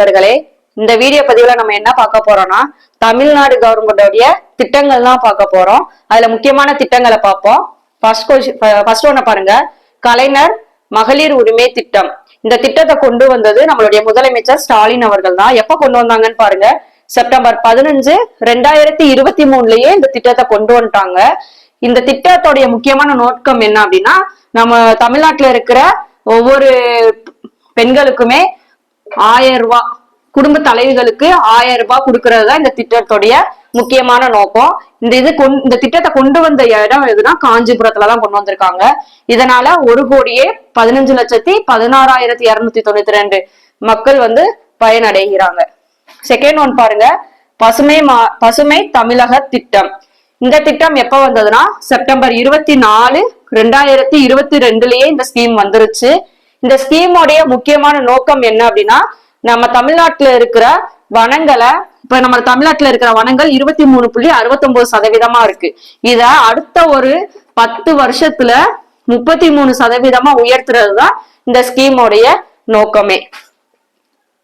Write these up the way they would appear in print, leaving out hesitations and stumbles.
நண்பர்களே, இந்த வீடியோ பதிவுல நம்ம என்ன பார்க்க போறோம்னா தமிழ்நாடு கவர்மெண்டோடைய திட்டங்கள் தான் பார்க்க போறோம். அதுல முக்கியமான திட்டங்களை பார்ப்போம். ஃபர்ஸ்ட் ஒண்ண பாருங்க, கலைஞர் மகளிர் உரிமை திட்டம். இந்த திட்டத்தை கொண்டு வந்தது நம்மளுடைய முதலமைச்சர் ஸ்டாலின் அவர்கள் தான். எப்ப கொண்டு வந்தாங்கன்னு பாருங்க, செப்டம்பர் 15, 2023லயே இந்த திட்டத்தை கொண்டு வந்துட்டாங்க. இந்த திட்டத்தோடைய முக்கியமான நோக்கம் என்ன அப்படின்னா, நம்ம தமிழ்நாட்டுல இருக்கிற ஒவ்வொரு பெண்களுக்குமே 1000 ரூபாய், குடும்ப தலைவிகளுக்கு 1000 ரூபாய் கொடுக்கறது தான் இந்த திட்டத்துடைய முக்கியமான நோக்கம். இந்த திட்டத்தை கொண்டு வந்த இடம் எதுனா காஞ்சிபுரத்துலதான் கொண்டு வந்திருக்காங்க. இதனால 1,16,16,292 மக்கள் பயனடைகிறாங்க. செகண்ட் ஒன் பாருங்க, பசுமை தமிழக திட்டம். இந்த திட்டம் எப்ப வந்ததுன்னா செப்டம்பர் 24, 2022லயே இந்த ஸ்கீம் வந்துருச்சு. இந்த ஸ்கீமோடைய முக்கியமான நோக்கம் என்ன அப்படின்னா, நம்ம தமிழ்நாட்டுல இருக்கிற வனங்களை, இப்ப நம்ம தமிழ்நாட்டுல இருக்கிற வனங்கள் 23.69% இருக்கு. இத அடுத்த ஒரு 10 வருஷத்துல 33% உயர்த்துறதுதான் இந்த ஸ்கீமோடைய நோக்கமே.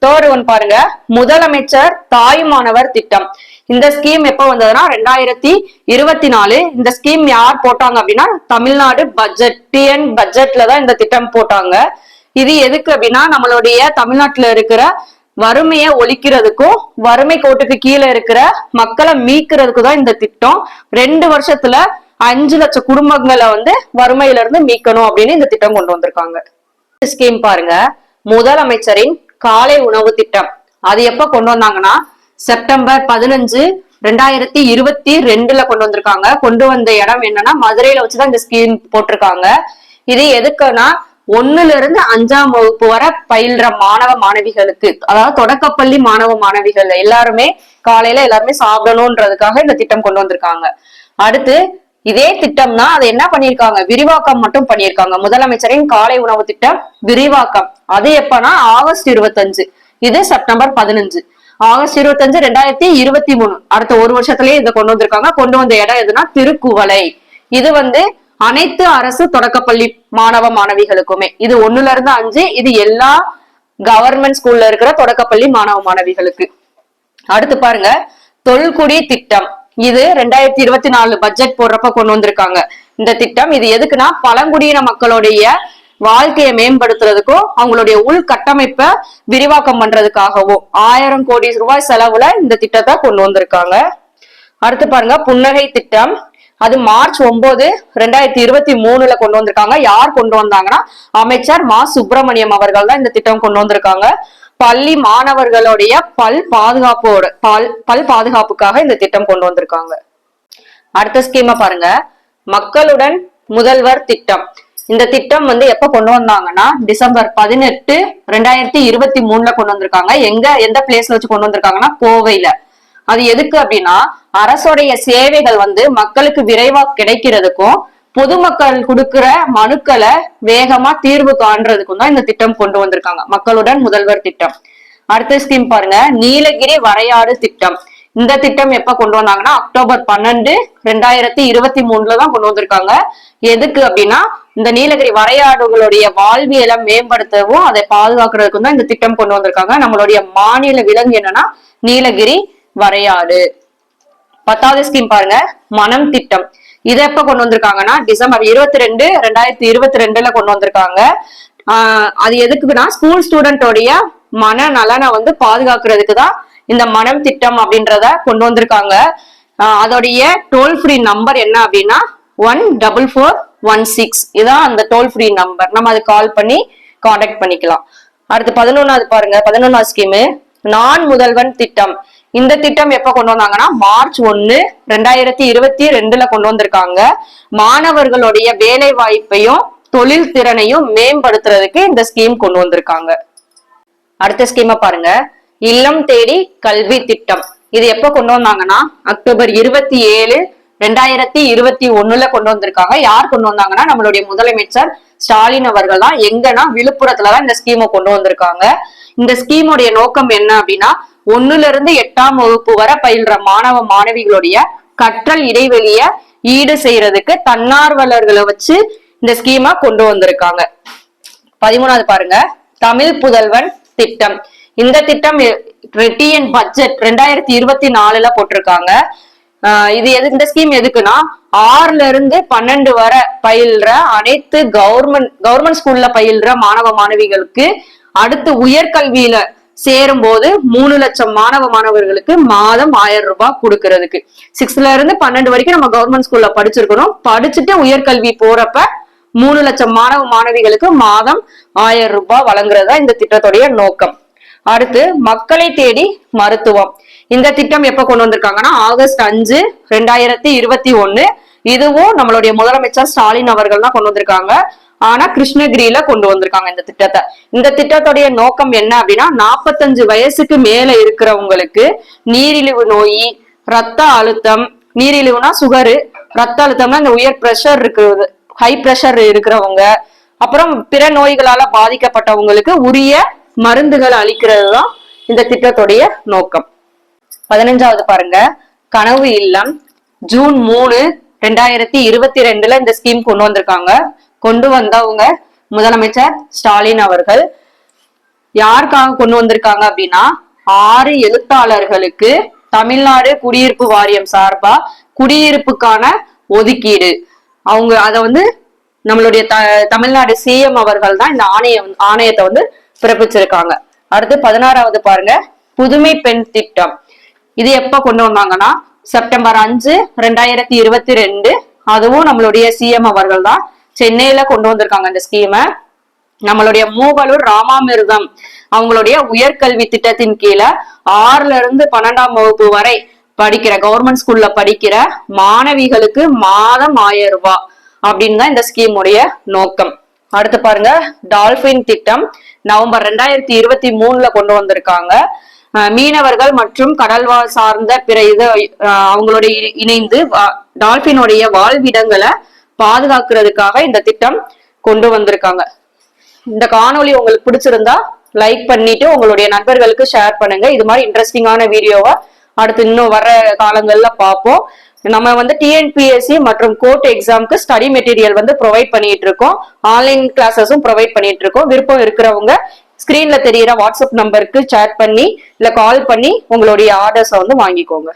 தேர்ட் ஒன் பாருங்க, முதலமைச்சர் தாய்மானவர் திட்டம். இந்த ஸ்கீம் எப்ப வந்ததுன்னா 2024. இந்த ஸ்கீம் யார் போட்டாங்க அப்படின்னா, தமிழ்நாடு பட்ஜெட், டிஎன் பட்ஜெட்ல தான் இந்த திட்டம் போட்டாங்க. இது எதுக்கு அப்படின்னா, நம்மளுடைய தமிழ்நாட்டுல இருக்கிற வறுமையை ஒழிக்கிறதுக்கும் வறுமை கோட்டுக்கு கீழே இருக்கிற மக்களை மீட்கிறதுக்கு தான் இந்த திட்டம். 2 வருஷத்துல 5 லட்சம் குடும்பங்களை வறுமையில இருந்து மீட்கணும் அப்படின்னு இந்த திட்டம் கொண்டு வந்திருக்காங்க. ஸ்கீம் பாருங்க, முதலமைச்சரின் காலை உணவு திட்டம். அது எப்ப கொண்டு வந்தாங்கன்னா செப்டம்பர் 15, 2022ல கொண்டு வந்திருக்காங்க. கொண்டு வந்த இடம் என்னன்னா மதுரையில வச்சுதான் இந்த ஸ்கீம் போட்டிருக்காங்க. இது எதுக்குன்னா 1ல இருந்து 5ஆம் வகுப்பு வரை பயில்ற மாணவ மாணவிகளுக்கு, அதாவது தொடக்கப்பள்ளி மாணவ மாணவிகள் எல்லாருமே காலையில எல்லாருமே சாப்பிடணும்ன்றதுக்காக இந்த திட்டம் கொண்டு வந்திருக்காங்க. அடுத்து இதே திட்டம் தான், அதை என்ன பண்ணிருக்காங்க, விரிவாக்கம் மட்டும் பண்ணியிருக்காங்க. முதலமைச்சரின் காலை உணவு திட்டம் விரிவாக்கம். அது எப்பன்னா ஆகஸ்ட் 25, இது செப்டம்பர் 15. ஆகஸ்ட் 25, 2023, அடுத்த ஒரு வருஷத்துலயே இதை கொண்டு வந்திருக்காங்க. கொண்டு வந்த இடம் எதுனா திருக்குவளை. இது அனைத்து அரசு தொடக்கப்பள்ளி மாணவ மாணவிகளுக்குமே. இது 1ல இருந்து 5, இது எல்லா கவர்மெண்ட் ஸ்கூல்ல இருக்கிற தொடக்கப்பள்ளி மாணவ மாணவிகளுக்கு. அடுத்து பாருங்க, தொல்குடி திட்டம். இது 2024 பட்ஜெட் போடுறப்ப கொண்டு வந்திருக்காங்க இந்த திட்டம். இது எதுக்குன்னா பழங்குடியின மக்களுடைய வாழ்க்கையை மேம்படுத்துறதுக்கும் அவங்களுடைய உள்கட்டமைப்பை விரிவாக்கம் பண்றதுக்காகவும் 1000 கோடி ரூபாய் செலவுல இந்த திட்டத்தை கொண்டு வந்திருக்காங்க. அடுத்து பாருங்க, புன்னகை திட்டம். அது மார்ச் 9, 2023ல கொண்டு வந்திருக்காங்க. யார் கொண்டு வந்தாங்கன்னா அமைச்சர் மா சுப்பிரமணியம் அவர்கள் தான் இந்த திட்டம் கொண்டு வந்திருக்காங்க. பள்ளி மாணவர்களுடைய பல் பாதுகாப்புக்காக இந்த திட்டம் கொண்டு வந்திருக்காங்க. அடுத்த ஸ்கீமை பாருங்க, மக்களுடன் முதல்வர் திட்டம். இந்த திட்டம் எப்ப கொண்டு வந்தாங்கன்னா டிசம்பர் 18, 2023ல கொண்டு வந்திருக்காங்க. எந்த பிளேஸ்ல வச்சு கொண்டு வந்திருக்காங்கன்னா கோவையில. அது எதுக்கு அப்படின்னா, அரசுடைய சேவைகள் மக்களுக்கு விரைவா கிடைக்கிறதுக்கும் பொதுமக்கள் கொடுக்கிற மனுக்களை வேகமா தீர்வு காண்றதுக்கும் தான் இந்த திட்டம் கொண்டு வந்திருக்காங்க, மக்களுடன் முதல்வர் திட்டம். அடுத்த ஸ்கீம் பாருங்க, நீலகிரி வரையாடு திட்டம். இந்த திட்டம் எப்ப கொண்டு வந்தாங்கன்னா அக்டோபர் 12, 2023ல தான் கொண்டு வந்திருக்காங்க. எதுக்கு அப்படின்னா, இந்த நீலகிரி வரையாடுகளுடைய வாழ்வியலை மேம்படுத்தவும் அதை பாதுகாக்கிறதுக்கும் தான் இந்த திட்டம் கொண்டு வந்திருக்காங்க. நம்மளுடைய மாநில விலங்கு என்னன்னா நீலகிரி வரையாடு. 10வது ஸ்கீம் பாருங்க, மனம் திட்டம். இதை எப்ப கொண்டு வந்திருக்காங்கன்னா டிசம்பர் 22, 2022ல கொண்டு வந்திருக்காங்க. அது எதுக்குன்னா ஸ்கூல் ஸ்டூடெண்டோடைய மன நலனை பாதுகாக்கிறதுக்கு தான் இந்த மனம் திட்டம் அப்படின்றத கொண்டு வந்திருக்காங்க. அதோடைய டோல் ஃப்ரீ நம்பர் என்ன அப்படின்னா 14416. இதான் அந்த டோல் ஃப்ரீ நம்பர். நம்ம அது கால் பண்ணி கான்டாக்ட் பண்ணிக்கலாம். அடுத்து 11வது பாருங்க, 11வது ஸ்கீமு நான் முதல்வன் திட்டம். இந்த திட்டம் எப்ப கொண்டு வந்தாங்கன்னா மார்ச் 1, 2022ல கொண்டு வந்திருக்காங்க. மாணவர்களுடைய வேலை வாய்ப்பையும் தொழில் திறனையும் மேம்படுத்துறதுக்கு இந்த ஸ்கீம் கொண்டு வந்திருக்காங்க. அடுத்த ஸ்கீமை பாருங்க, இல்லம் தேடி கல்வி திட்டம். இது எப்ப கொண்டு வந்தாங்கன்னா அக்டோபர் 27, 2021ல கொண்டு வந்திருக்காங்க. யார் கொண்டு வந்தாங்கன்னா நம்மளுடைய முதலமைச்சர் ஸ்டாலின் அவர்கள் தான். எங்கன்னா விழுப்புரத்துலதான் இந்த ஸ்கீமை கொண்டு வந்திருக்காங்க. இந்த ஸ்கீமுடைய நோக்கம் என்ன அப்படின்னா, 1ல இருந்து 8ஆம் வகுப்பு வரை பயில்ற மாணவ மாணவிகளுடைய கற்றல் இடைவெளிய ஈடு செய்யறதுக்கு தன்னார்வலர்களை வச்சு இந்த ஸ்கீமா கொண்டு வந்திருக்காங்க. 13வது பாருங்க, தமிழ் புதல்வன் திட்டம். இந்த திட்டம் டிஎன் பட்ஜெட் 2024 போட்டிருக்காங்க. இது இந்த ஸ்கீம் எதுக்குன்னா 6ல இருந்து 12 வரை பயில்ற அனைத்து கவர்மெண்ட் ஸ்கூல்ல பயில்ற மாணவ மாணவிகளுக்கு அடுத்து உயர்கல்வியில சேரும் போது 3 லட்சம் மாணவர்களுக்கு மாதம் 1000 ரூபாய் கொடுக்கறதுக்கு. 6ல இருந்து 12 வரைக்கும் நம்ம கவர்மெண்ட் ஸ்கூல்ல படிச்சிருக்கணும். படிச்சுட்டு உயர்கல்வி போறப்ப 3 லட்சம் மாணவிகளுக்கு மாதம் 1000 ரூபாய் வழங்குறதா இந்த திட்டத்துடைய நோக்கம். அடுத்து மக்களை தேடி மருத்துவம். இந்த திட்டம் எப்ப கொண்டு வந்திருக்காங்கன்னா ஆகஸ்ட் 5, 2021. இதுவும் நம்மளுடைய முதலமைச்சர் ஸ்டாலின் அவர்கள் தான் கொண்டு வந்திருக்காங்க. ஆனா கிருஷ்ணகிரியில கொண்டு வந்திருக்காங்க இந்த திட்டத்தை. இந்த திட்டத்துடைய நோக்கம் என்ன அப்படின்னா 45 வயசுக்கு மேல இருக்கிறவங்களுக்கு நீரிழிவு நோய், ரத்த அழுத்தம், நீரிழிவுனா சுகரு, ரத்த அழுத்தம்னா இந்த உயர் பிரஷர் இருக்கிறது, ஹை பிரஷர் இருக்கிறவங்க, அப்புறம் பிற நோய்களால பாதிக்கப்பட்டவங்களுக்கு உரிய மருந்துகள் அளிக்கிறது தான் இந்த திட்டத்துடைய நோக்கம். 15வது பாருங்க, கனவு இல்லம். ஜூன் 3, 2022 இந்த ஸ்கீம் கொண்டு வந்திருக்காங்க. கொண்டு வந்தவங்க முதலமைச்சர் ஸ்டாலின் அவர்கள். யாருக்காக கொண்டு வந்திருக்காங்க அப்படின்னா 6 எழுத்தாளர்களுக்கு தமிழ்நாடு குடியிருப்பு வாரியம் சார்பா குடியிருப்புக்கான ஒதுக்கீடு. அவங்க அத நம்மளுடைய தமிழ்நாடு சிஎம் அவர்கள் தான் இந்த ஆணையத்தை பிறப்பிச்சிருக்காங்க. அடுத்து 16வது பாருங்க, புதுமை பெண் திட்டம். இது எப்ப கொண்டு வந்தாங்கன்னா செப்டம்பர் 5, 2022. அதுவும் நம்மளுடைய சிஎம் அவர்கள் தான் சென்னையில கொண்டு வந்திருக்காங்க இந்த ஸ்கீமை. நம்மளுடைய மூவலூர் ராமாமிர்தம் அவங்களுடைய உயர்கல்வி திட்டத்தின் கீழே 6ல இருந்து 12ஆம் வகுப்பு வரை படிக்கிற கவர்மெண்ட் ஸ்கூல்ல படிக்கிற மாணவிகளுக்கு மாதம் 1000 ரூபாய் அப்படின்னு தான் இந்த ஸ்கீம் உடைய நோக்கம். அடுத்து பாருங்க, டால்பின் திட்டம் நவம்பர் 2023 கொண்டு வந்திருக்காங்க. மீனவர்கள் மற்றும் கடல்வாழ் சார்ந்த பிற அவங்களோட இணைந்து டால்பினுடைய வாழ்விடங்களை பாதுகாக்கிறதுக்காக இந்த திட்டம் கொண்டு வந்திருக்காங்க. இந்த காணொளி உங்களுக்கு பிடிச்சிருந்தா லைக் பண்ணிட்டு உங்களுடைய நண்பர்களுக்கு ஷேர் பண்ணுங்க. இது மாதிரி இன்ட்ரெஸ்டிங்கான வீடியோவை அடுத்து இன்னும் வர காலங்கள்ல பார்ப்போம். நம்ம டிஎன்பிஎஸ்சி மற்றும் கோர்ட் எக்ஸாம்க்கு ஸ்டடி மெட்டீரியல் ப்ரொவைட் பண்ணிட்டு இருக்கோம். ஆன்லைன் கிளாஸஸும் ப்ரொவைட் பண்ணிட்டு இருக்கோம். விருப்பம் இருக்கிறவங்க ஸ்கிரீன்ல தெரியிற வாட்ஸ்அப் நம்பருக்கு சேட் பண்ணி இல்ல கால் பண்ணி உங்களுடைய ஆர்டர்ஸை வாங்கிக்கோங்க.